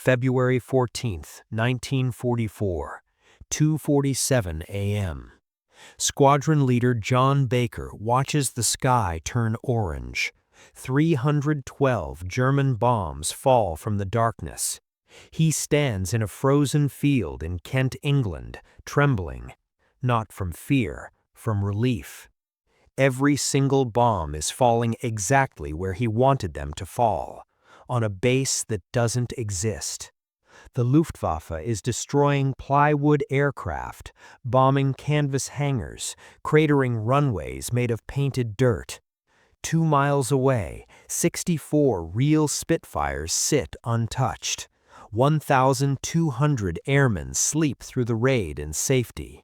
February 14, 1944, 2:47 a.m. Squadron leader John Baker watches the sky turn orange. 312 German bombs fall from the darkness. He stands in a frozen field in Kent, England, trembling, not from fear, from relief. Every single bomb is falling exactly where he wanted them to fall, on a base that doesn't exist. The Luftwaffe is destroying plywood aircraft, bombing canvas hangars, cratering runways made of painted dirt. 2 miles away, 64 real Spitfires sit untouched. 1,200 airmen sleep through the raid in safety.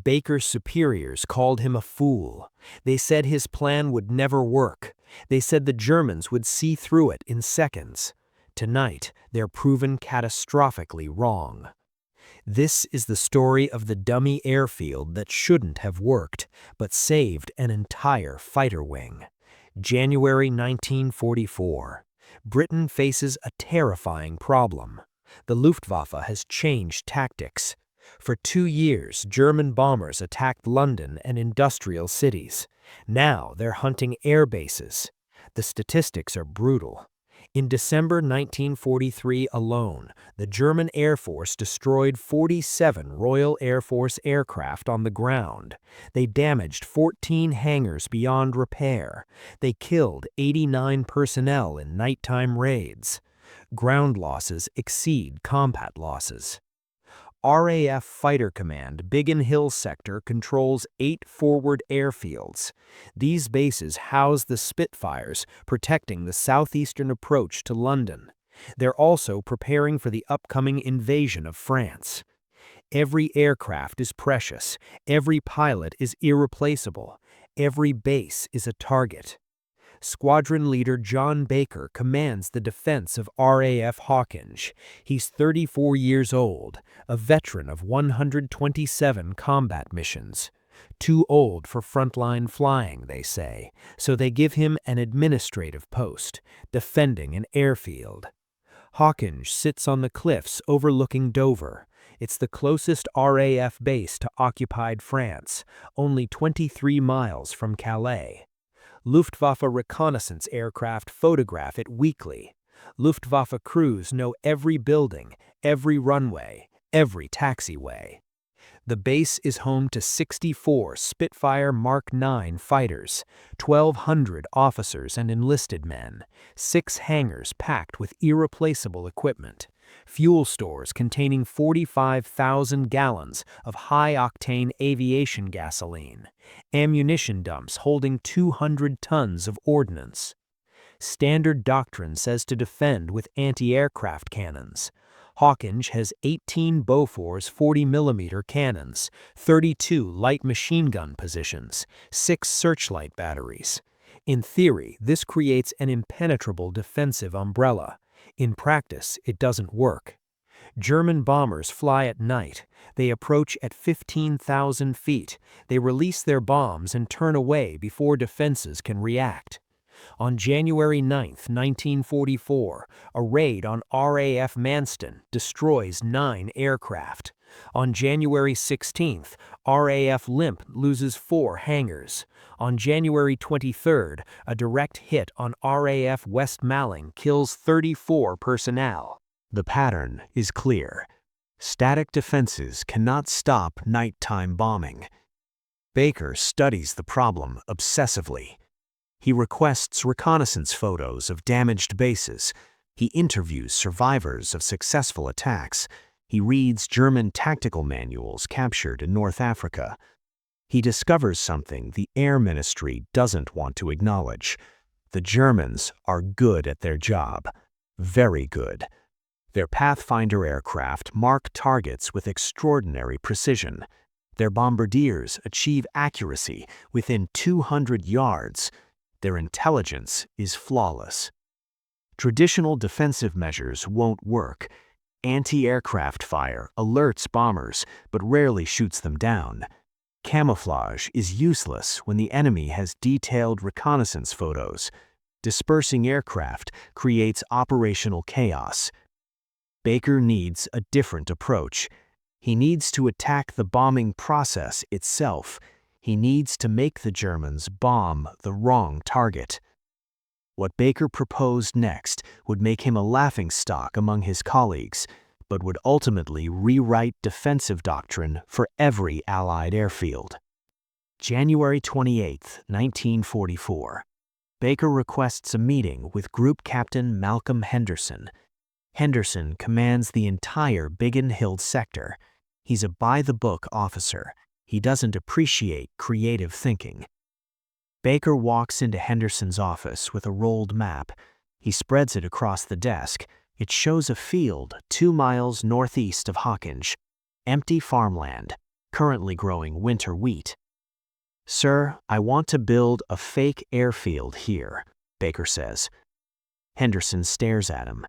Baker's superiors called him a fool. They said his plan would never work. They said the Germans would see through it in seconds. Tonight, they're proven catastrophically wrong. This is the story of the dummy airfield that shouldn't have worked, but saved an entire fighter wing. January 1944. Britain faces a terrifying problem. The Luftwaffe has changed tactics. For 2 years, German bombers attacked London and industrial cities. Now they're hunting air bases. The statistics are brutal. In December 1943 alone, the German Air Force destroyed 47 Royal Air Force aircraft on the ground. They damaged 14 hangars beyond repair. They killed 89 personnel in nighttime raids. Ground losses exceed combat losses. RAF Fighter Command Biggin Hill Sector controls 8 forward airfields. These bases house the Spitfires, protecting the southeastern approach to London. They're also preparing for the upcoming invasion of France. Every aircraft is precious. Every pilot is irreplaceable. Every base is a target. Squadron leader John Baker commands the defense of RAF Hawkinge. He's 34 years old, a veteran of 127 combat missions. Too old for frontline flying, they say, so they give him an administrative post, defending an airfield. Hawkinge sits on the cliffs overlooking Dover. It's the closest RAF base to occupied France, only 23 miles from Calais. Luftwaffe reconnaissance aircraft photograph it weekly. Luftwaffe crews know every building, every runway, every taxiway. The base is home to 64 Spitfire Mark IX fighters, 1,200 officers and enlisted men, 6 hangars packed with irreplaceable equipment, fuel stores containing 45,000 gallons of high-octane aviation gasoline, ammunition dumps holding 200 tons of ordnance. Standard doctrine says to defend with anti-aircraft cannons. Hawkinge has 18 Bofors 40mm cannons, 32 light machine gun positions, 6 searchlight batteries. In theory, this creates an impenetrable defensive umbrella. In practice, it doesn't work. German bombers fly at night. They approach at 15,000 feet. They release their bombs and turn away before defenses can react. On January 9, 1944, a raid on RAF Manston destroys 9 aircraft. On January 16, RAF Limp loses 4 hangars. On January 23, a direct hit on RAF West Malling kills 34 personnel. The pattern is clear. Static defenses cannot stop nighttime bombing. Baker studies the problem obsessively. He requests reconnaissance photos of damaged bases. He interviews survivors of successful attacks. He reads German tactical manuals captured in North Africa. He discovers something the Air Ministry doesn't want to acknowledge. The Germans are good at their job. Very good. Their Pathfinder aircraft mark targets with extraordinary precision. Their bombardiers achieve accuracy within 200 yards. Their intelligence is flawless. Traditional defensive measures won't work. Anti-aircraft fire alerts bombers but rarely shoots them down. Camouflage is useless when the enemy has detailed reconnaissance photos. Dispersing aircraft creates operational chaos. Baker needs a different approach. He needs to attack the bombing process itself. He needs to make the Germans bomb the wrong target. What Baker proposed next would make him a laughingstock among his colleagues, but would ultimately rewrite defensive doctrine for every Allied airfield. January 28, 1944. Baker requests a meeting with Group Captain Malcolm Henderson. Henderson commands the entire Biggin Hill sector. He's a by-the-book officer. He doesn't appreciate creative thinking. Baker walks into Henderson's office with a rolled map. He spreads it across the desk. It shows a field 2 miles northeast of Hawkinge, empty farmland, currently growing winter wheat. "Sir, I want to build a fake airfield here," Baker says. Henderson stares at him.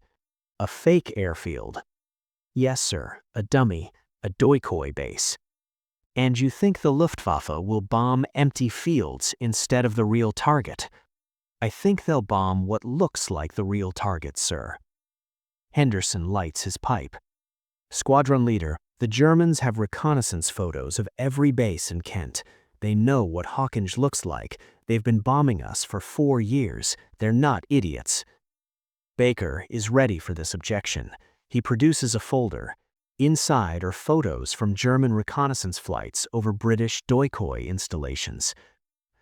"A fake airfield?" "Yes, sir, a dummy, a decoy base." "And you think the Luftwaffe will bomb empty fields instead of the real target?" "I think they'll bomb what looks like the real target, sir." Henderson lights his pipe. "Squadron leader, the Germans have reconnaissance photos of every base in Kent. They know what Hawkinge looks like. They've been bombing us for 4 years. They're not idiots." Baker is ready for this objection. He produces a folder. Inside are photos from German reconnaissance flights over British decoy installations.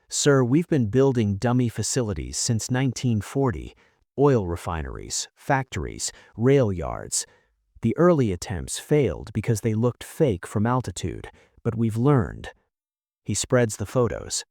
"Sir, we've been building dummy facilities since 1940. Oil refineries, factories, rail yards. The early attempts failed because they looked fake from altitude, but we've learned." He spreads the photos.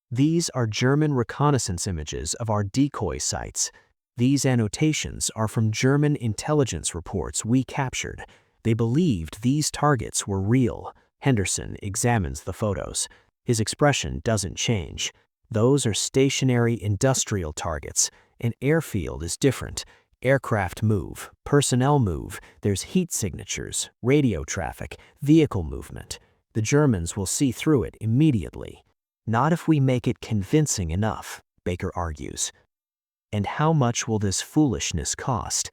"These are German reconnaissance images of our decoy sites. These annotations are from German intelligence reports we captured. They believed these targets were real." Henderson examines the photos. His expression doesn't change. "Those are stationary industrial targets. An airfield is different. Aircraft move, personnel move, there's heat signatures, radio traffic, vehicle movement. The Germans will see through it immediately." "Not if we make it convincing enough," Baker argues. "And how much will this foolishness cost?"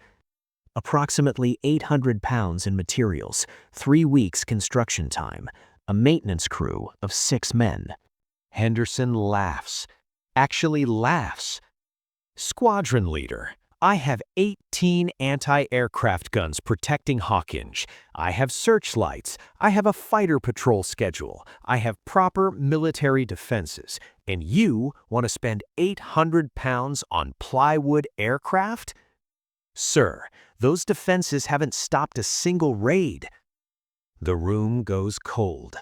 "Approximately £800 in materials, 3 weeks construction time, a maintenance crew of 6 men. Henderson laughs. Actually laughs. "Squadron leader, I have 18 anti-aircraft guns protecting Hawkinge. I have searchlights. I have a fighter patrol schedule. I have proper military defenses. And you want to spend £800 on plywood aircraft? Sir, those defenses haven't stopped a single raid." The room goes cold.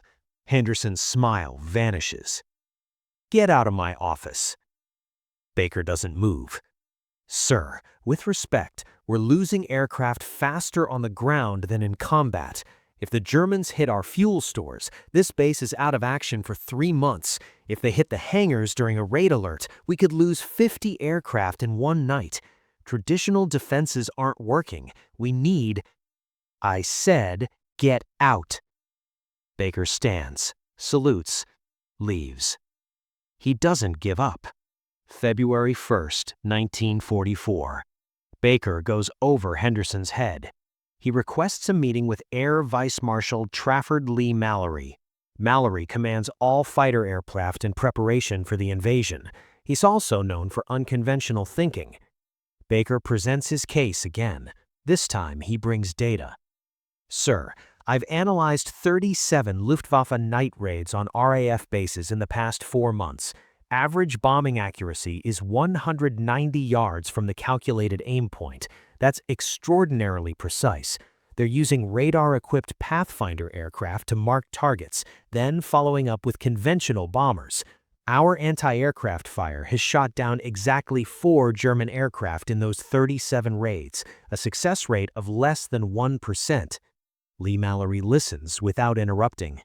Henderson's smile vanishes. "Get out of my office." Baker doesn't move. "Sir, with respect, we're losing aircraft faster on the ground than in combat. If the Germans hit our fuel stores, this base is out of action for 3 months. If they hit the hangars during a raid alert, we could lose 50 aircraft in 1 night. Traditional defenses aren't working. We need—" "I said, get out." Baker stands, salutes, leaves. He doesn't give up. February 1st, 1944. Baker goes over Henderson's head. He requests a meeting with Air Vice Marshal Trafford Lee Mallory. Mallory commands all fighter aircraft in preparation for the invasion. He's also known for unconventional thinking. Baker presents his case again. This time he brings data. "Sir, I've analyzed 37 Luftwaffe night raids on RAF bases in the past 4 months. Average bombing accuracy is 190 yards from the calculated aim point. That's extraordinarily precise. They're using radar-equipped Pathfinder aircraft to mark targets, then following up with conventional bombers. Our anti-aircraft fire has shot down exactly 4 German aircraft in those 37 raids, a success rate of less than 1%. Lee Mallory listens without interrupting.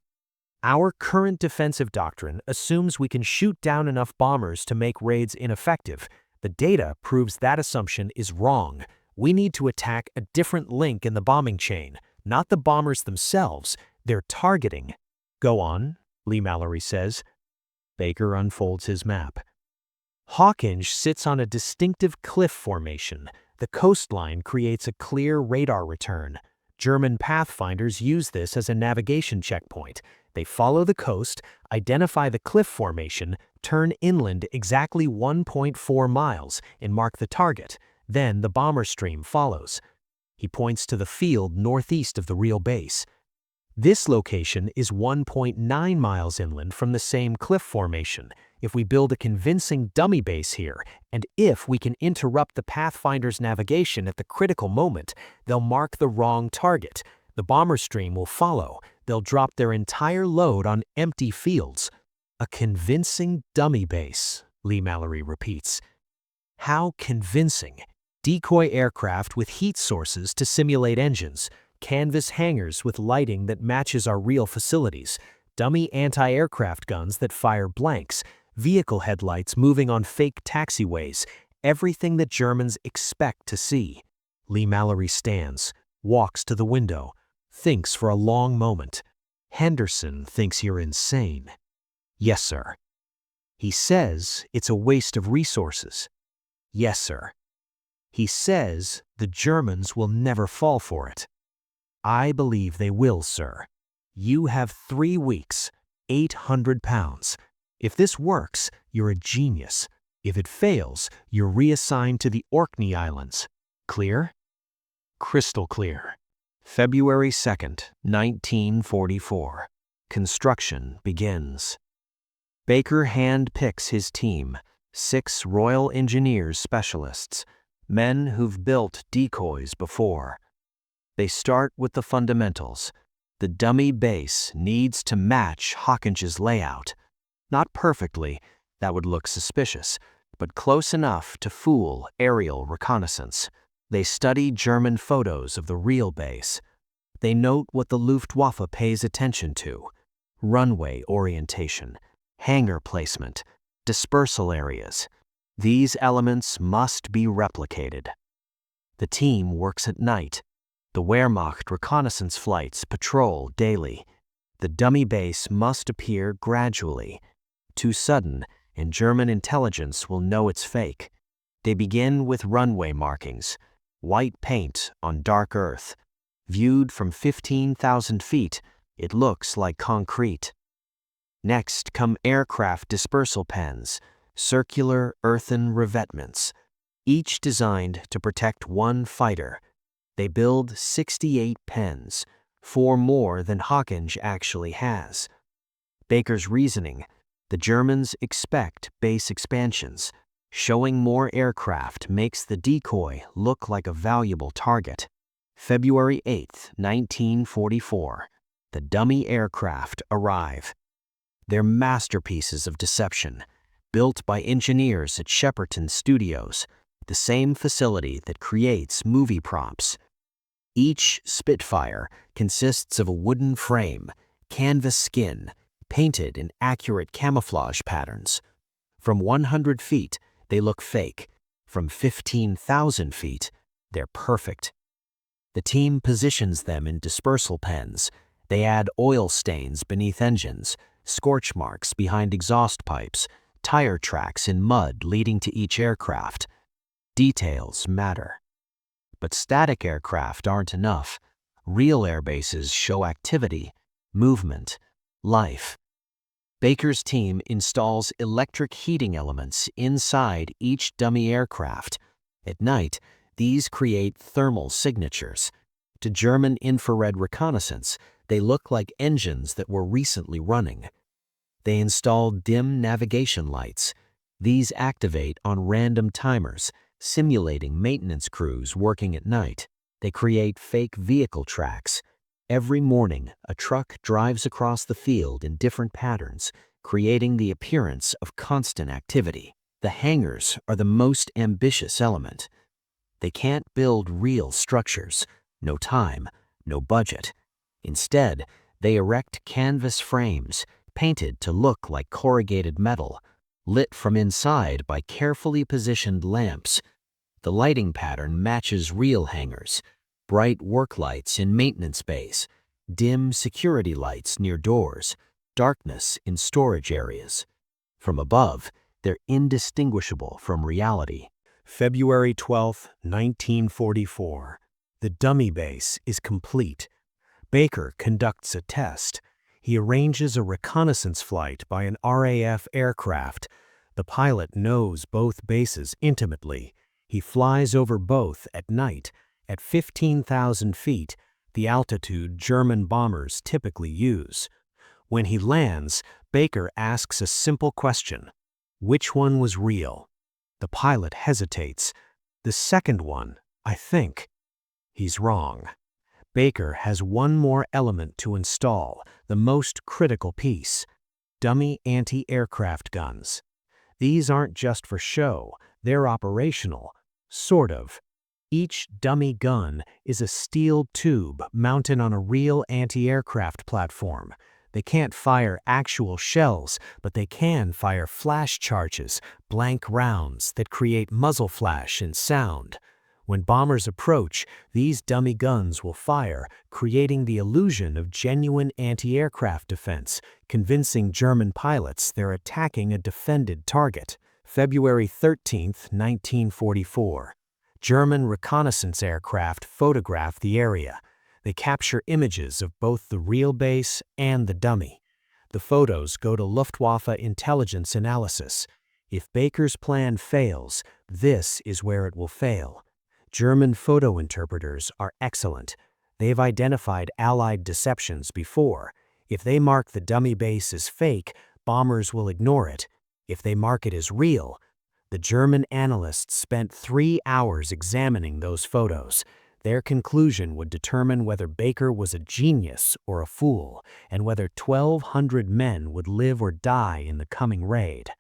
"Our current defensive doctrine assumes we can shoot down enough bombers to make raids ineffective. The data proves that assumption is wrong. We need to attack a different link in the bombing chain, not the bombers themselves, their targeting." "Go on," Lee Mallory says. Baker unfolds his map. "Hawkinge sits on a distinctive cliff formation. The coastline creates a clear radar return. German pathfinders use this as a navigation checkpoint. They follow the coast, identify the cliff formation, turn inland exactly 1.4 miles, and mark the target. Then the bomber stream follows. He points to the field northeast of the real base. This location is 1.9 miles inland from the same cliff formation. If we build a convincing dummy base here, and if we can interrupt the Pathfinder's navigation at the critical moment, they'll mark the wrong target. The bomber stream will follow. They'll drop their entire load on empty fields. A convincing dummy base, Lee Mallory repeats. How convincing? Decoy aircraft with heat sources to simulate engines, canvas hangars with lighting that matches our real facilities, dummy anti-aircraft guns that fire blanks, vehicle headlights moving on fake taxiways, everything that Germans expect to see. Lee Mallory stands, walks to the window, thinks for a long moment. Henderson thinks you're insane. Yes, sir. He says it's a waste of resources. Yes, sir. He says the Germans will never fall for it. I believe they will, sir. You have 3 weeks, 800 pounds. If this works, you're a genius. If it fails, you're reassigned to the Orkney Islands. Clear? Crystal clear. February 2nd, 1944. Construction begins. Baker hand-picks his team, 6 Royal Engineers specialists, men who've built decoys before. They start with the fundamentals. The dummy base needs to match Hawkinge's layout. Not perfectly, that would look suspicious, but close enough to fool aerial reconnaissance. They study German photos of the real base. They note what the Luftwaffe pays attention to: runway orientation, hangar placement, dispersal areas. These elements must be replicated. The team works at night. The Wehrmacht reconnaissance flights patrol daily. The dummy base must appear gradually. Too sudden, and German intelligence will know it's fake. They begin with runway markings, white paint on dark earth. Viewed from 15,000 feet, it looks like concrete. Next come aircraft dispersal pens, circular earthen revetments, each designed to protect one fighter. They build 68 pens, 4 more than Hawkinge actually has. Baker's reasoning: the Germans expect base expansions. Showing more aircraft makes the decoy look like a valuable target. February 8th, 1944. The dummy aircraft arrive. They're masterpieces of deception, built by engineers at Shepperton Studios, the same facility that creates movie props. Each Spitfire consists of a wooden frame, canvas skin, painted in accurate camouflage patterns. From 100 feet, they look fake. From 15,000 feet, they're perfect. The team positions them in dispersal pens. They add oil stains beneath engines, scorch marks behind exhaust pipes, tire tracks in mud leading to each aircraft. Details matter. But static aircraft aren't enough. Real airbases show activity, movement, life. Baker's team installs electric heating elements inside each dummy aircraft. At night, these create thermal signatures. To German infrared reconnaissance, they look like engines that were recently running. They install dim navigation lights. These activate on random timers, simulating maintenance crews working at night. They create fake vehicle tracks. Every morning, a truck drives across the field in different patterns, creating the appearance of constant activity. The hangars are the most ambitious element. They can't build real structures. No time, no budget. Instead, they erect canvas frames, painted to look like corrugated metal, lit from inside by carefully positioned lamps. The lighting pattern matches real hangars: bright work lights in maintenance bays, dim security lights near doors, darkness in storage areas. From above, they're indistinguishable from reality. February 12, 1944. The dummy base is complete. Baker conducts a test. He arranges a reconnaissance flight by an RAF aircraft. The pilot knows both bases intimately. He flies over both at night, at 15,000 feet, the altitude German bombers typically use. When he lands, Baker asks a simple question: which one was real? The pilot hesitates. The second one, I think. He's wrong. Baker has one more element to install, the most critical piece: dummy anti-aircraft guns. These aren't just for show, they're operational. Sort of. Each dummy gun is a steel tube mounted on a real anti-aircraft platform. They can't fire actual shells, but they can fire flash charges, blank rounds that create muzzle flash and sound. When bombers approach, these dummy guns will fire, creating the illusion of genuine anti-aircraft defense, convincing German pilots they're attacking a defended target. February 13, 1944. German reconnaissance aircraft photograph the area. They capture images of both the real base and the dummy. The photos go to Luftwaffe intelligence analysis. If Baker's plan fails, this is where it will fail. German photo interpreters are excellent. They've identified Allied deceptions before. If they mark the dummy base as fake, bombers will ignore it. If they mark it as real, the German analysts spent 3 hours examining those photos. Their conclusion would determine whether Baker was a genius or a fool, and whether 1,200 men would live or die in the coming raid.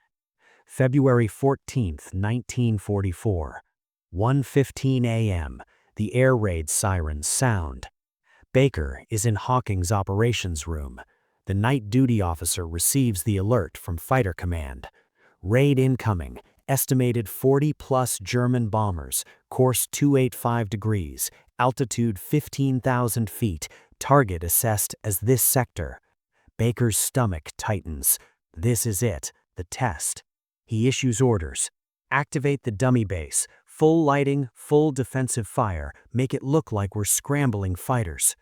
February 14, 1944. 1:15 a.m. The air raid sirens sound. Baker is in Hawking's operations room. The night duty officer receives the alert from Fighter Command. Raid incoming. Estimated 40-plus German bombers, course 285 degrees, altitude 15,000 feet, target assessed as this sector. Baker's stomach tightens. This is it, the test. He issues orders. Activate the dummy base. Full lighting, full defensive fire. Make it look like we're scrambling fighters.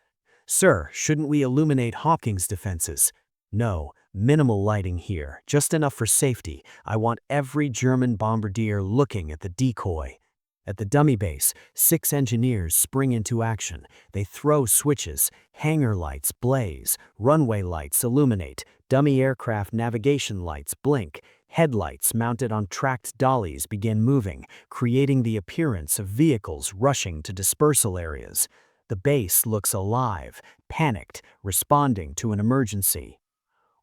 Sir, shouldn't we illuminate Hawking's defenses? No, minimal lighting here, just enough for safety. I want every German bombardier looking at the decoy. At the dummy base, 6 engineers spring into action. They throw switches. Hangar lights blaze. Runway lights illuminate. Dummy aircraft navigation lights blink. Headlights mounted on tracked dollies begin moving, creating the appearance of vehicles rushing to dispersal areas. The base looks alive, panicked, responding to an emergency.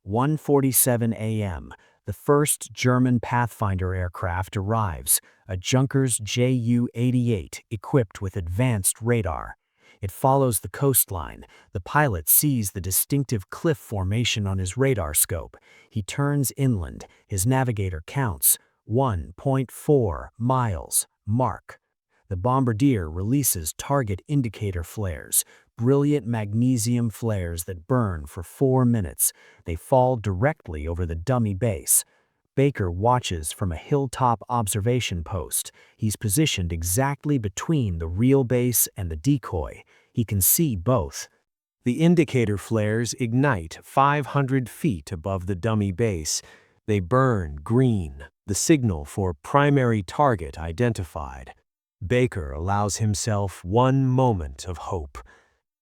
1:47 a.m. The first German Pathfinder aircraft arrives, a Junkers Ju-88 equipped with advanced radar. It follows the coastline. The pilot sees the distinctive cliff formation on his radar scope. He turns inland. His navigator counts. 1.4 miles. Mark. The bombardier releases target indicator flares, brilliant magnesium flares that burn for 4 minutes. They fall directly over the dummy base. Baker watches from a hilltop observation post. He's positioned exactly between the real base and the decoy. He can see both. The indicator flares ignite 500 feet above the dummy base. They burn green, the signal for primary target identified. Baker allows himself one moment of hope.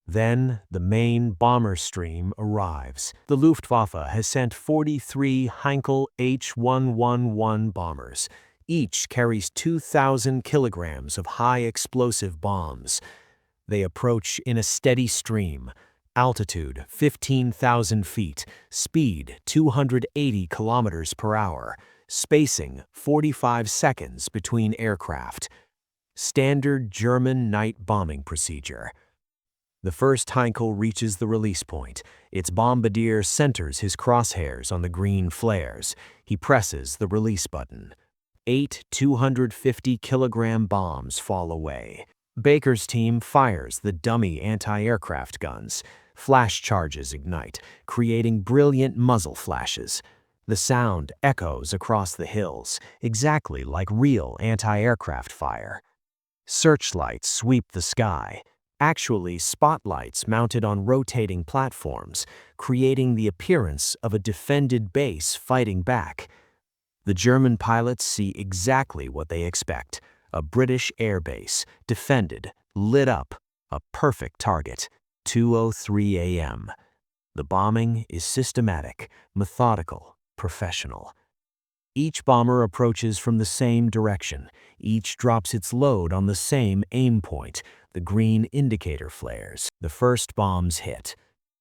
Then the main bomber stream arrives. The Luftwaffe has sent 43 Heinkel H-111 bombers. Each carries 2,000 kilograms of high-explosive bombs. They approach in a steady stream. Altitude 15,000 feet, speed 280 kilometers per hour, spacing 45 seconds between aircraft. Standard German night bombing procedure. The first Heinkel reaches the release point. Its bombardier centers his crosshairs on the green flares. He presses the release button. 8 250-kilogram bombs fall away. Baker's team fires the dummy anti-aircraft guns. Flash charges ignite, creating brilliant muzzle flashes. The sound echoes across the hills, exactly like real anti-aircraft fire. Searchlights sweep the sky, actually spotlights mounted on rotating platforms, creating the appearance of a defended base fighting back. The German pilots see exactly what they expect: a British airbase, defended, lit up, a perfect target. 2:03 a.m. The bombing is systematic, methodical, professional. Each bomber approaches from the same direction. Each drops its load on the same aim point. The green indicator flares. The first bombs hit.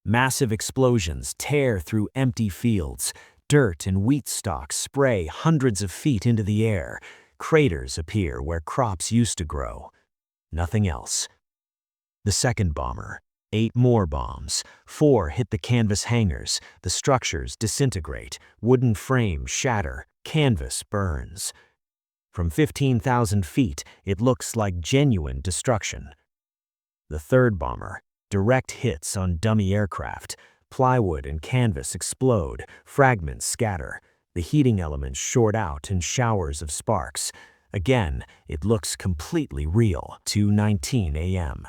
Massive explosions tear through empty fields. Dirt and wheat stalks spray hundreds of feet into the air. Craters appear where crops used to grow. Nothing else. The second bomber. 8 more bombs. 4 hit the canvas hangars. The structures disintegrate. Wooden frames shatter. Canvas burns. From 15,000 feet, it looks like genuine destruction. The third bomber. Direct hits on dummy aircraft. Plywood and canvas explode. Fragments scatter. The heating elements short out in showers of sparks. Again, it looks completely real. 2:19 a.m.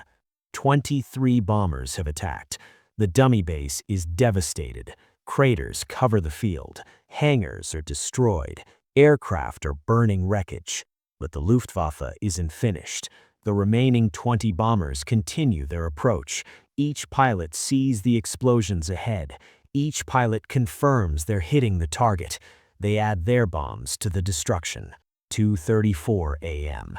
23 bombers have attacked. The dummy base is devastated. Craters cover the field. Hangars are destroyed. Aircraft are burning wreckage. But the Luftwaffe isn't finished. The remaining 20 bombers continue their approach. Each pilot sees the explosions ahead. Each pilot confirms they're hitting the target. They add their bombs to the destruction. 2:34 a.m.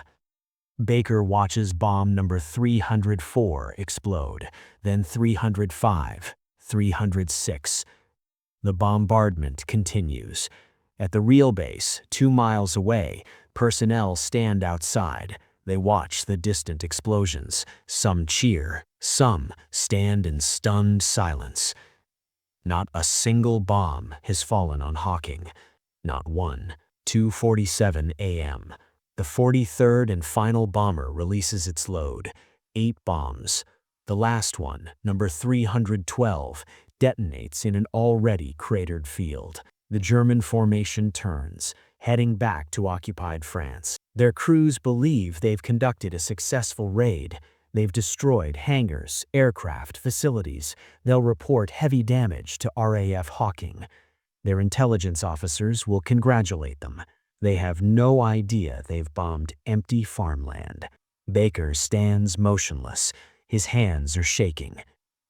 Baker watches bomb number 304 explode, then 305, 306. The bombardment continues. At the real base, 2 miles away, personnel stand outside. They watch the distant explosions. Some cheer, some stand in stunned silence. Not a single bomb has fallen on Hawking. Not one. 2:47 a.m. The 43rd and final bomber releases its load. 8 bombs. The last one, number 312, detonates in an already cratered field. The German formation turns, heading back to occupied France. Their crews believe they've conducted a successful raid. They've destroyed hangars, aircraft, facilities. They'll report heavy damage to RAF Hawking. Their intelligence officers will congratulate them. They have no idea they've bombed empty farmland. Baker stands motionless. His hands are shaking.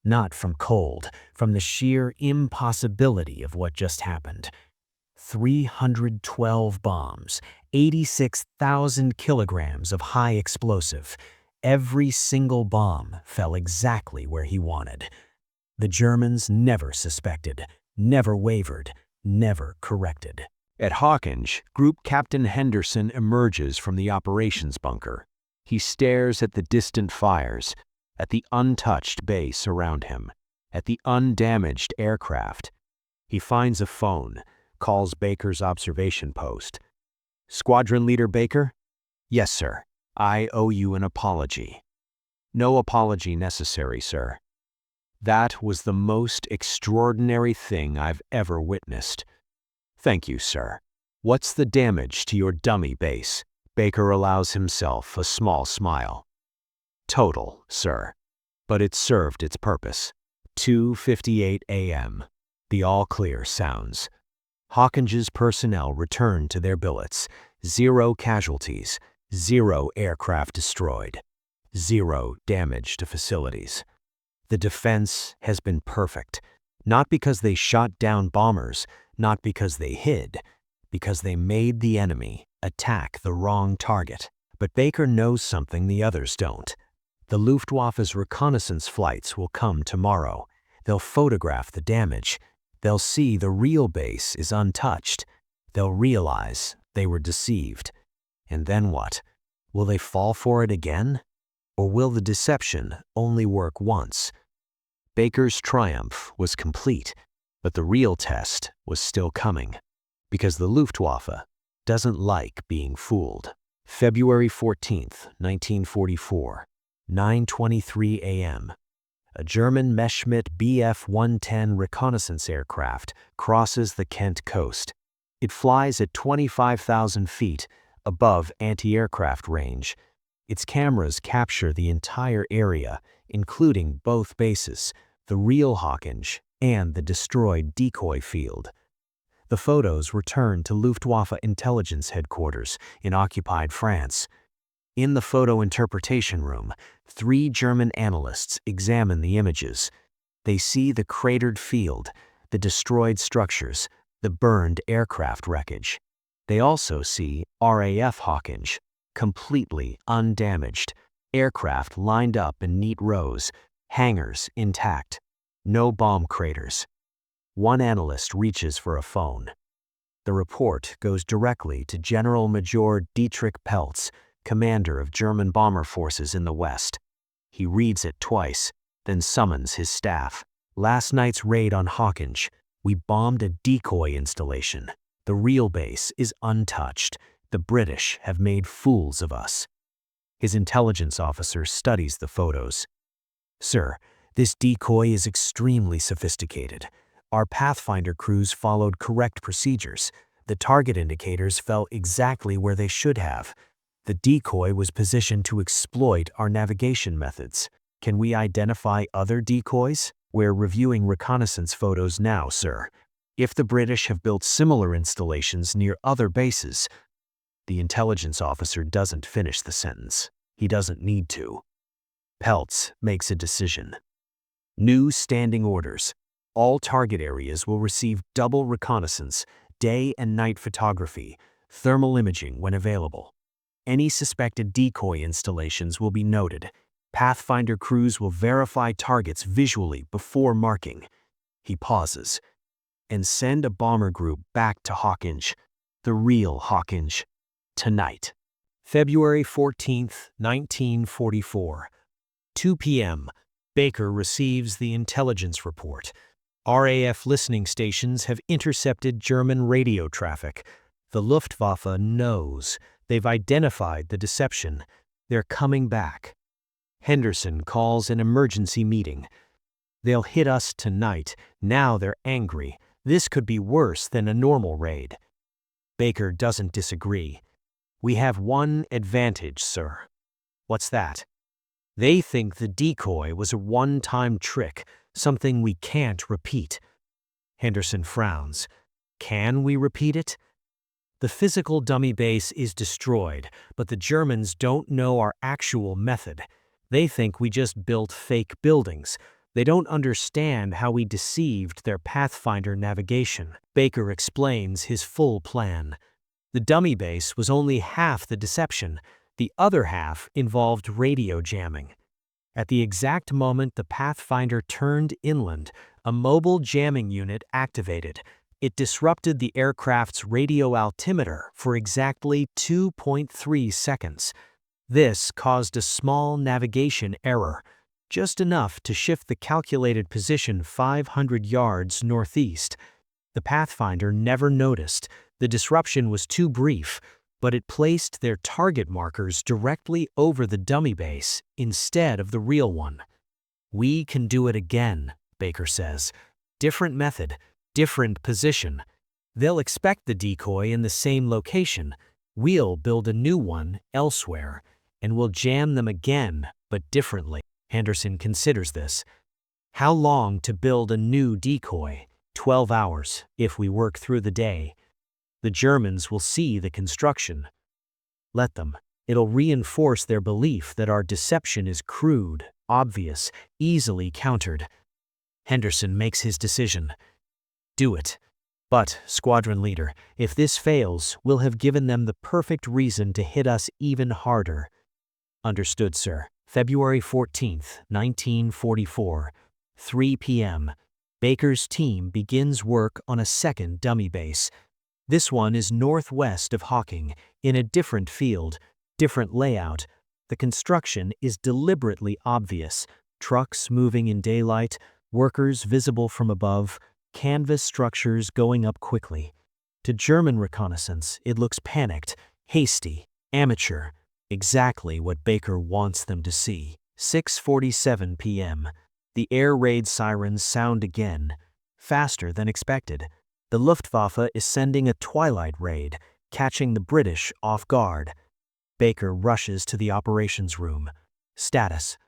Not from cold, from the sheer impossibility of what just happened. 312 bombs, 86,000 kilograms of high explosive. Every single bomb fell exactly where he wanted. The Germans never suspected, never wavered, never corrected. At Hawkinge, Group Captain Henderson emerges from the operations bunker. He stares at the distant fires, at the untouched base around him, at the undamaged aircraft. He finds a phone, calls Baker's observation post. "Squadron Leader Baker?" "Yes, sir. I owe you an apology." "No apology necessary, sir. That was the most extraordinary thing I've ever witnessed." "Thank you, sir. What's the damage to your dummy base?" Baker allows himself a small smile. "Total, sir. But it served its purpose." 2:58 a.m. The all-clear sounds. Hawkinge's personnel return to their billets. 0 casualties, 0 aircraft destroyed, 0 damage to facilities. The defense has been perfect, not because they shot down bombers, not because they hid, because they made the enemy attack the wrong target. But Baker knows something the others don't. The Luftwaffe's reconnaissance flights will come tomorrow. They'll photograph the damage. They'll see the real base is untouched. They'll realize they were deceived. And then what? Will they fall for it again? Or will the deception only work once? Baker's triumph was complete, but the real test was still coming, because the Luftwaffe doesn't like being fooled. February 14th, 1944, 9:23 a.m. A German Messerschmitt Bf-110 reconnaissance aircraft crosses the Kent coast. It flies at 25,000 feet above anti-aircraft range. Its cameras capture the entire area, including both bases, the real Hawkinge and the destroyed decoy field. The photos return to Luftwaffe intelligence headquarters in occupied France. In the photo interpretation room, 3 German analysts examine the images. They see the cratered field, the destroyed structures, the burned aircraft wreckage. They also see RAF Hawkinge, completely undamaged, aircraft lined up in neat rows, hangars intact, no bomb craters. One analyst reaches for a phone. The report goes directly to General Major Dietrich Peltz, commander of German bomber forces in the West. He reads it twice, then summons his staff. Last night's raid on Hawkinge. We bombed a decoy installation. The real base is untouched. The British have made fools of us. His intelligence officer studies the photos. Sir, this decoy is extremely sophisticated. Our Pathfinder crews followed correct procedures. The target indicators fell exactly where they should have. The decoy was positioned to exploit our navigation methods. Can we identify other decoys? We're reviewing reconnaissance photos now, sir. If the British have built similar installations near other bases, the intelligence officer doesn't finish the sentence. He doesn't need to. Peltz makes a decision. New standing orders. All target areas will receive double reconnaissance, day and night photography, thermal imaging when available. Any suspected decoy installations will be noted. Pathfinder crews will verify targets visually before marking. He pauses. And send a bomber group back to Hawkinge, the real Hawkinge, tonight. February 14th, 1944. 2 p.m. Baker receives the intelligence report. RAF listening stations have intercepted German radio traffic. The Luftwaffe knows. They've identified the deception. They're coming back. Henderson calls an emergency meeting. They'll hit us tonight. Now they're angry. This could be worse than a normal raid. Baker doesn't disagree. We have one advantage, sir. What's that? They think the decoy was a one-time trick, something we can't repeat. Henderson frowns. Can we repeat it? The physical dummy base is destroyed, but the Germans don't know our actual method. They think we just built fake buildings. They don't understand how we deceived their Pathfinder navigation. Baker explains his full plan. The dummy base was only half the deception. The other half involved radio jamming. At the exact moment the Pathfinder turned inland, a mobile jamming unit activated. It disrupted the aircraft's radio altimeter for exactly 2.3 seconds. This caused a small navigation error, just enough to shift the calculated position 500 yards northeast. The Pathfinder never noticed. The disruption was too brief, but it placed their target markers directly over the dummy base instead of the real one. We can do it again, Baker says. Different method, different position. They'll expect the decoy in the same location. We'll build a new one elsewhere, and we'll jam them again, but differently. Henderson considers this. How long to build a new decoy? 12 hours, if we work through the day. The Germans will see the construction. Let them. It'll reinforce their belief that our deception is crude, obvious, easily countered. Henderson makes his decision. Do it. But, squadron leader, if this fails, we'll have given them the perfect reason to hit us even harder. Understood, sir. February 14th, 1944, 3 p.m. Baker's team begins work on a second dummy base. This one is northwest of Hawkinge, in a different field, different layout. The construction is deliberately obvious. Trucks moving in daylight, workers visible from above, canvas structures going up quickly. To German reconnaissance, it looks panicked, hasty, amateur. Exactly what Baker wants them to see. 6:47 p.m. The air raid sirens sound again, faster than expected. The Luftwaffe is sending a twilight raid, catching the British off guard. Baker rushes to the operations room. Status: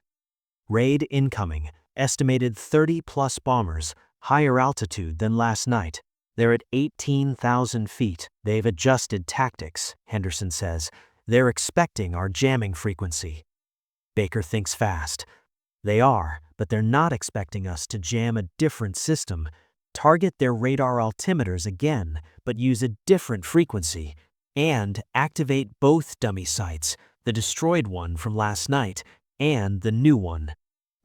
raid incoming, estimated 30-plus bombers, higher altitude than last night. They're at 18,000 feet. They've adjusted tactics, Henderson says. They're expecting our jamming frequency. Baker thinks fast. They are, but they're not expecting us to jam a different system. Target their radar altimeters again, but use a different frequency. And activate both dummy sites, the destroyed one from last night and the new one.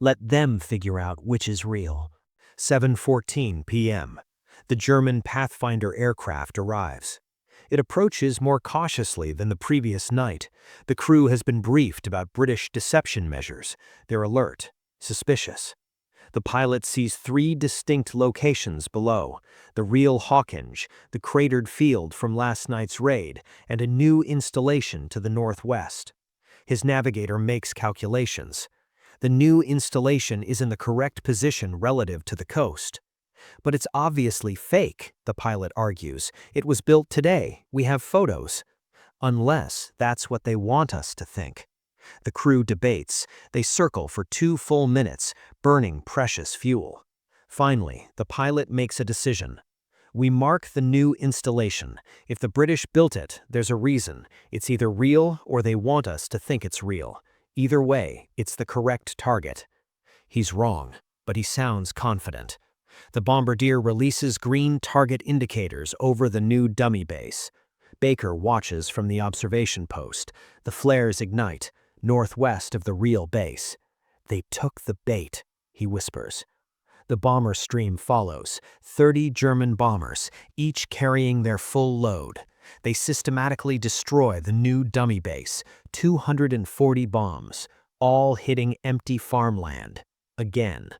Let them figure out which is real. 7:14 p.m. The German Pathfinder aircraft arrives. It approaches more cautiously than the previous night. The crew has been briefed about British deception measures. They're alert, suspicious. The pilot sees 3 distinct locations below: the real Hawkinge, the cratered field from last night's raid, and a new installation to the northwest. His navigator makes calculations. The new installation is in the correct position relative to the coast. But it's obviously fake, the pilot argues. It was built today. We have photos. Unless that's what they want us to think. The crew debates. They circle for 2 full minutes, burning precious fuel. Finally, the pilot makes a decision. We mark the new installation. If the British built it, there's a reason. It's either real or they want us to think it's real. Either way, it's the correct target. He's wrong, but he sounds confident. The bombardier releases green target indicators over the new dummy base. Baker watches from the observation post. The flares ignite, northwest of the real base. They took the bait, he whispers. The bomber stream follows, 30 German bombers, each carrying their full load. They systematically destroy the new dummy base, 240 bombs, all hitting empty farmland. Again.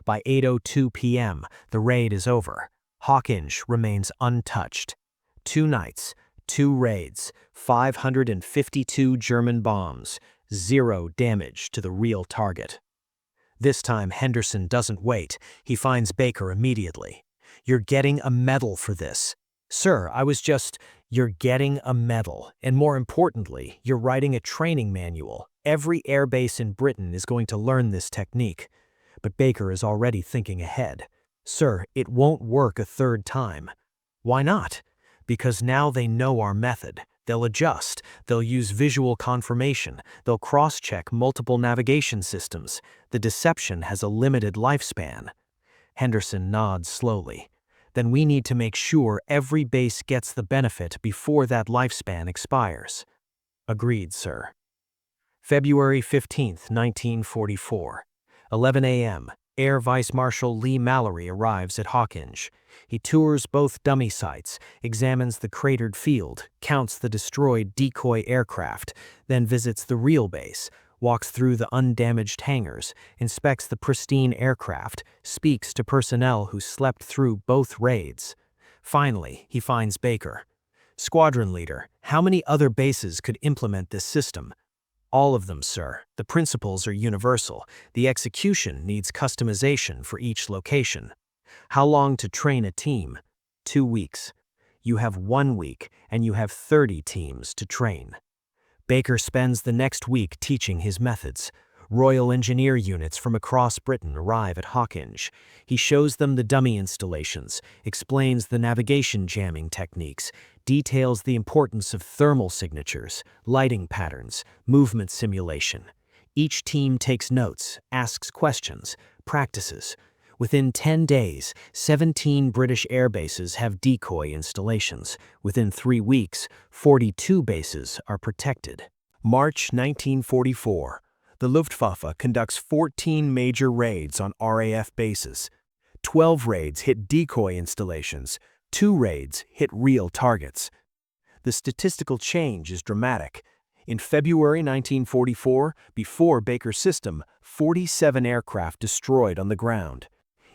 By 8:02 p.m., the raid is over. Hawkinge remains untouched. 2 nights, 2 raids, 552 German bombs, 0 damage to the real target. This time Henderson doesn't wait. He finds Baker immediately. "You're getting a medal for this." "Sir, You're getting a medal, and more importantly, you're writing a training manual. Every airbase in Britain is going to learn this technique." But Baker is already thinking ahead. "Sir, it won't work a 3rd time." "Why not?" "Because now they know our method. They'll adjust. They'll use visual confirmation. They'll cross-check multiple navigation systems. The deception has a limited lifespan." Henderson nods slowly. "Then we need to make sure every base gets the benefit before that lifespan expires." "Agreed, sir." February 15th, 1944. 11 a.m. Air Vice Marshal Lee Mallory arrives at Hawkinge. He tours both dummy sites, examines the cratered field, counts the destroyed decoy aircraft, then visits the real base, walks through the undamaged hangars, inspects the pristine aircraft, speaks to personnel who slept through both raids. Finally, he finds Baker. "Squadron leader, how many other bases could implement this system?" "All of them, sir. The principles are universal. The execution needs customization for each location." "How long to train a team?" 2 weeks. "You have 1 week, and you have 30 teams to train." Baker spends the next week teaching his methods. Royal Engineer units from across Britain arrive at Hawkinge. He shows them the dummy installations, explains the navigation jamming techniques, details the importance of thermal signatures, lighting patterns, movement simulation. Each team takes notes, asks questions, practices. Within 10 days, 17 British air bases have decoy installations. Within 3 weeks, 42 bases are protected. March 1944. The Luftwaffe conducts 14 major raids on RAF bases. 12 raids hit decoy installations. 2 raids hit real targets. The statistical change is dramatic. In February 1944, before Baker's system, 47 aircraft destroyed on the ground.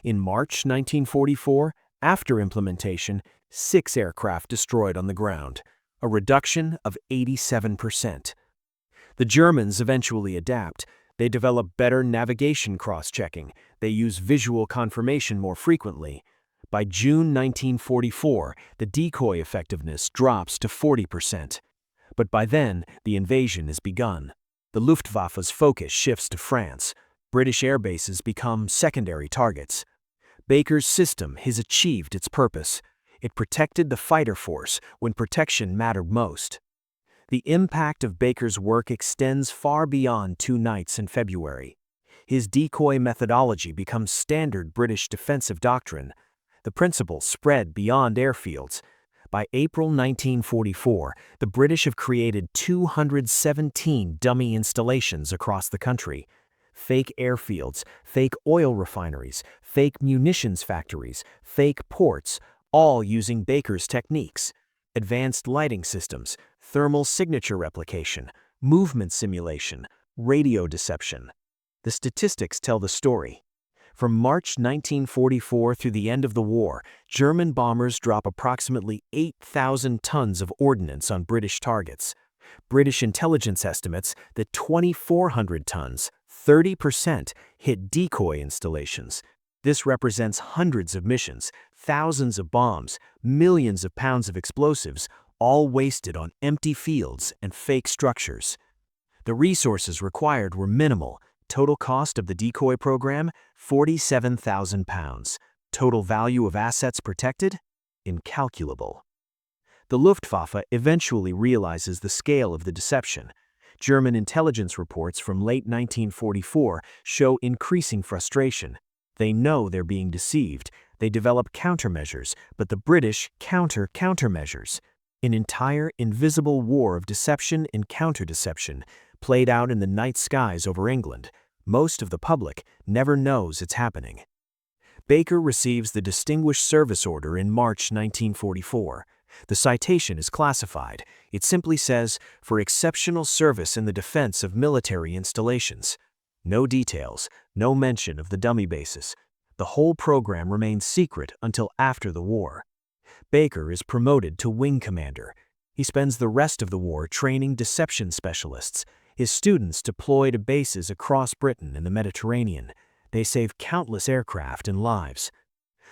In March 1944, after implementation, 6 aircraft destroyed on the ground, a reduction of 87%. The Germans eventually adapt. They develop better navigation cross-checking. They use visual confirmation more frequently. By June 1944, the decoy effectiveness drops to 40%. But by then, the invasion is begun. The Luftwaffe's focus shifts to France. British air bases become secondary targets. Baker's system has achieved its purpose. It protected the fighter force when protection mattered most. The impact of Baker's work extends far beyond 2 nights in February. His decoy methodology becomes standard British defensive doctrine. The principles spread beyond airfields. By April 1944, the British have created 217 dummy installations across the country. Fake airfields, fake oil refineries, fake munitions factories, fake ports, all using Baker's techniques. Advanced lighting systems, thermal signature replication, movement simulation, radio deception. The statistics tell the story. From March 1944 through the end of the war, German bombers drop approximately 8,000 tons of ordnance on British targets. British intelligence estimates that 2,400 tons, 30%, hit decoy installations. This represents hundreds of missions, thousands of bombs, millions of pounds of explosives, all wasted on empty fields and fake structures. The resources required were minimal. Total cost of the decoy program, £47,000. Total value of assets protected? Incalculable. The Luftwaffe eventually realizes the scale of the deception. German intelligence reports from late 1944 show increasing frustration. They know they're being deceived. They develop countermeasures, but the British counter countermeasures. An entire invisible war of deception and counter-deception played out in the night skies over England. Most of the public never knows it's happening. Baker receives the Distinguished Service Order in March 1944. The citation is classified. It simply says, "For exceptional service in the defense of military installations." No details, no mention of the dummy bases. The whole program remains secret until after the war. Baker is promoted to wing commander. He spends the rest of the war training deception specialists. His students deploy to bases across Britain and the Mediterranean. They save countless aircraft and lives.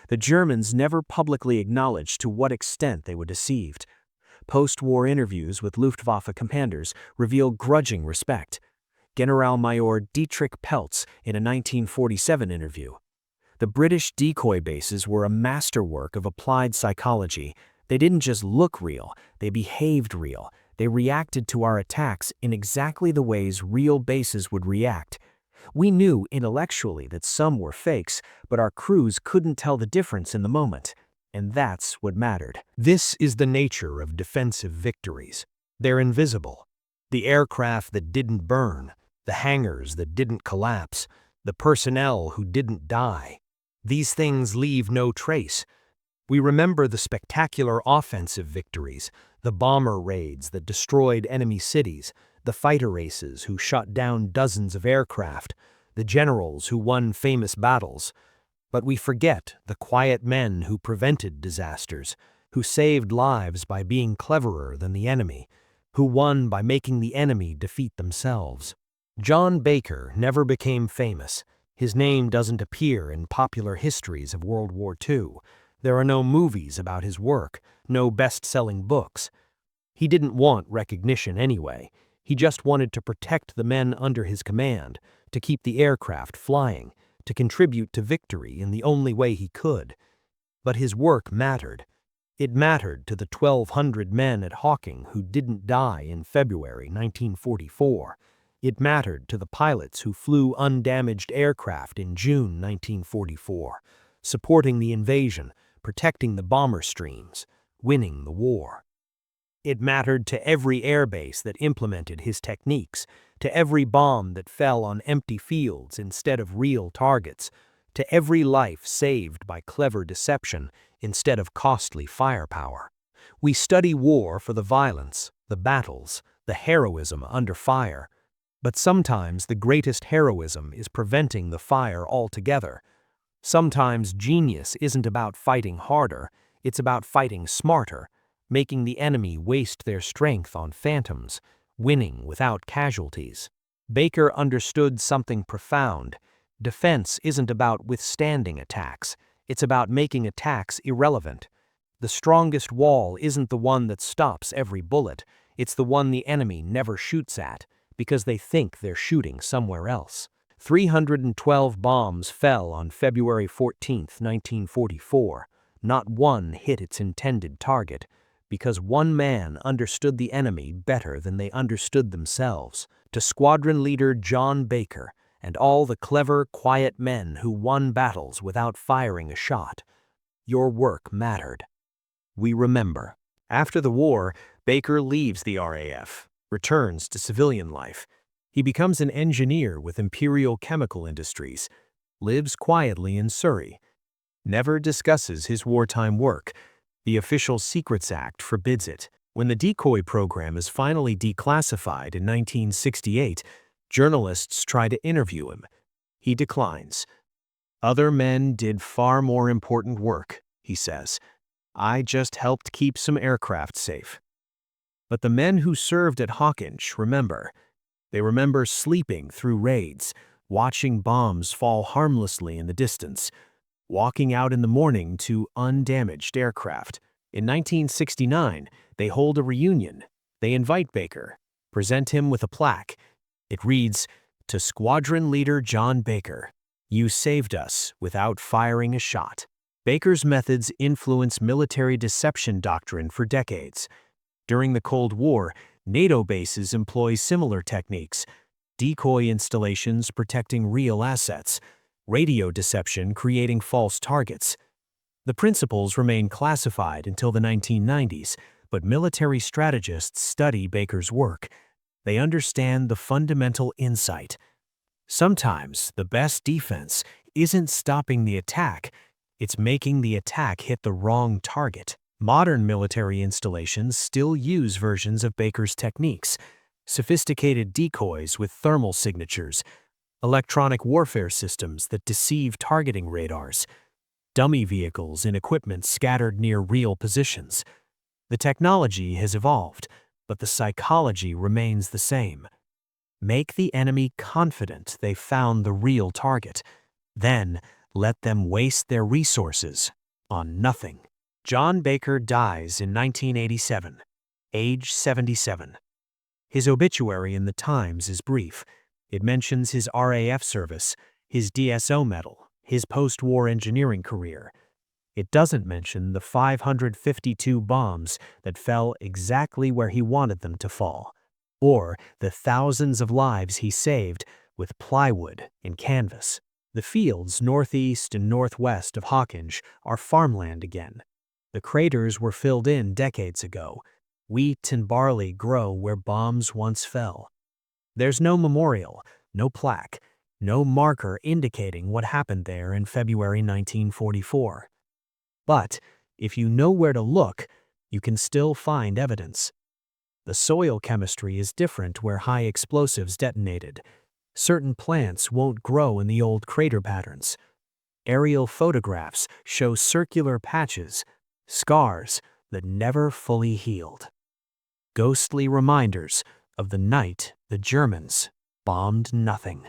The Germans never publicly acknowledged to what extent they were deceived. Post-war interviews with Luftwaffe commanders reveal grudging respect. Generalmajor Dietrich Peltz in a 1947 interview. The British decoy bases were a masterwork of applied psychology. They didn't just look real, they behaved real. They reacted to our attacks in exactly the ways real bases would react. We knew intellectually that some were fakes, but our crews couldn't tell the difference in the moment. And that's what mattered. This is the nature of defensive victories. They're invisible. The aircraft that didn't burn, the hangars that didn't collapse, the personnel who didn't die. These things leave no trace. We remember the spectacular offensive victories, the bomber raids that destroyed enemy cities, the fighter races who shot down dozens of aircraft, the generals who won famous battles. But we forget the quiet men who prevented disasters, who saved lives by being cleverer than the enemy, who won by making the enemy defeat themselves. John Baker never became famous. His name doesn't appear in popular histories of World War II. There are no movies about his work, no best-selling books. He didn't want recognition anyway. He just wanted to protect the men under his command, to keep the aircraft flying, to contribute to victory in the only way he could. But his work mattered. It mattered to the 1,200 men at Hawking who didn't die in February 1944. It mattered to the pilots who flew undamaged aircraft in June 1944, supporting the invasion, protecting the bomber streams, winning the war. It mattered to every airbase that implemented his techniques, to every bomb that fell on empty fields instead of real targets, to every life saved by clever deception instead of costly firepower. We study war for the violence, the battles, the heroism under fire. But sometimes the greatest heroism is preventing the fire altogether. Sometimes genius isn't about fighting harder, it's about fighting smarter, making the enemy waste their strength on phantoms, winning without casualties. Baker understood something profound. Defense isn't about withstanding attacks. It's about making attacks irrelevant. The strongest wall isn't the one that stops every bullet. It's the one the enemy never shoots at, because they think they're shooting somewhere else. 312 bombs fell on February 14, 1944. Not one hit its intended target, because one man understood the enemy better than they understood themselves. To Squadron Leader John Baker and all the clever, quiet men who won battles without firing a shot, your work mattered. We remember. After the war, Baker leaves the RAF, returns to civilian life. He becomes an engineer with Imperial Chemical Industries, lives quietly in Surrey, never discusses his wartime work. The Official Secrets Act forbids it. When the decoy program is finally declassified in 1968, journalists try to interview him. He declines. "Other men did far more important work," he says. "I just helped keep some aircraft safe." But the men who served at Hawkinge remember. They remember sleeping through raids, watching bombs fall harmlessly in the distance, walking out in the morning to undamaged aircraft. In 1969, they hold a reunion. They invite Baker, present him with a plaque. It reads, "To Squadron Leader John Baker, you saved us without firing a shot." Baker's methods influenced military deception doctrine for decades. During the Cold War, NATO bases employ similar techniques: decoy installations protecting real assets, radio deception creating false targets. The principles remain classified until the 1990s, but military strategists study Baker's work. They understand the fundamental insight. Sometimes the best defense isn't stopping the attack, it's making the attack hit the wrong target. Modern military installations still use versions of Baker's techniques: sophisticated decoys with thermal signatures, electronic warfare systems that deceive targeting radars, dummy vehicles and equipment scattered near real positions. The technology has evolved, but the psychology remains the same. Make the enemy confident they found the real target. Then let them waste their resources on nothing. John Baker dies in 1987, age 77. His obituary in the Times is brief. It mentions his RAF service, his DSO medal, his post-war engineering career. It doesn't mention the 552 bombs that fell exactly where he wanted them to fall, or the thousands of lives he saved with plywood and canvas. The fields northeast and northwest of Hawkinge are farmland again. The craters were filled in decades ago. Wheat and barley grow where bombs once fell. There's no memorial, no plaque, no marker indicating what happened there in February 1944. But if you know where to look, you can still find evidence. The soil chemistry is different where high explosives detonated. Certain plants won't grow in the old crater patterns. Aerial photographs show circular patches, scars that never fully healed. Ghostly reminders of the night the Germans bombed nothing.